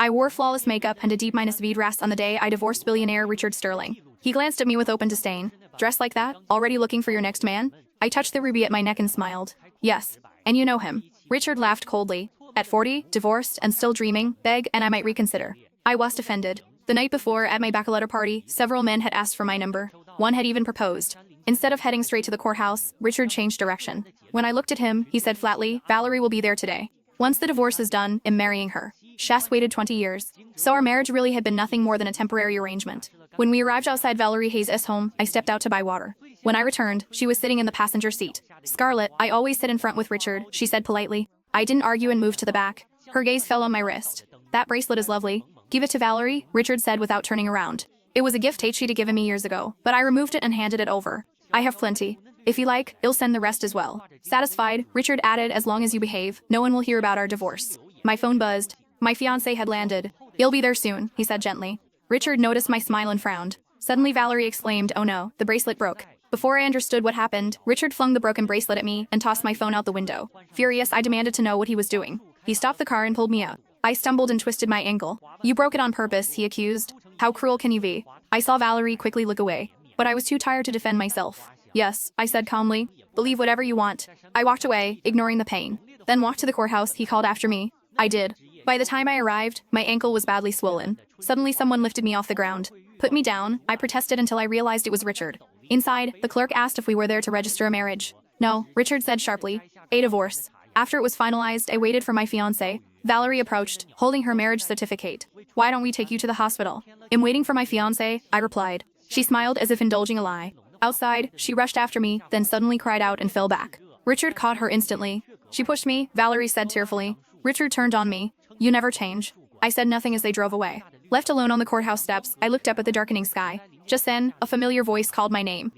I wore flawless makeup and a deep-V dress on the day I divorced billionaire Richard Sterling. He glanced at me with open disdain. Dressed like that? Already looking for your next man? I touched the ruby at my neck and smiled. Yes. And you know him. Richard laughed coldly. At 40, divorced, and still dreaming, beg, and I might reconsider. I was offended. The night before, at my bachelorette party, several men had asked for my number. One had even proposed. Instead of heading straight to the courthouse, Richard changed direction. When I looked at him, he said flatly, Valerie will be there today. Once the divorce is done, I'm marrying her. Chas waited 20 years. So our marriage really had been nothing more than a temporary arrangement. When we arrived outside Valerie Hayes' home, I stepped out to buy water. When I returned, she was sitting in the passenger seat. Scarlett, I always sit in front with Richard, she said politely. I didn't argue and moved to the back. Her gaze fell on my wrist. That bracelet is lovely. Give it to Valerie, Richard said without turning around. It was a gift she'd given me years ago, but I removed it and handed it over. I have plenty. If you like, I'll send the rest as well. Satisfied, Richard added, as long as you behave, no one will hear about our divorce. My phone buzzed. My fiancé had landed. He'll be there soon, he said gently. Richard noticed my smile and frowned. Suddenly Valerie exclaimed, oh no, the bracelet broke. Before I understood what happened, Richard flung the broken bracelet at me and tossed my phone out the window. Furious, I demanded to know what he was doing. He stopped the car and pulled me out. I stumbled and twisted my ankle. You broke it on purpose, he accused. How cruel can you be? I saw Valerie quickly look away, but I was too tired to defend myself. Yes, I said calmly. Believe whatever you want. I walked away, ignoring the pain. Then walked to the courthouse, he called after me. I did. By the time I arrived, my ankle was badly swollen. Suddenly someone lifted me off the ground. Put me down, I protested until I realized it was Richard. Inside, the clerk asked if we were there to register a marriage. No, Richard said sharply. A divorce. After it was finalized, I waited for my fiancé. Valerie approached, holding her marriage certificate. Why don't we take you to the hospital? I'm waiting for my fiancé, I replied. She smiled as if indulging a lie. Outside, she rushed after me, then suddenly cried out and fell back. Richard caught her instantly. She pushed me, Valerie said tearfully. Richard turned on me. You never change. I said nothing as they drove away. Left alone on the courthouse steps, I looked up at the darkening sky. Just then, a familiar voice called my name.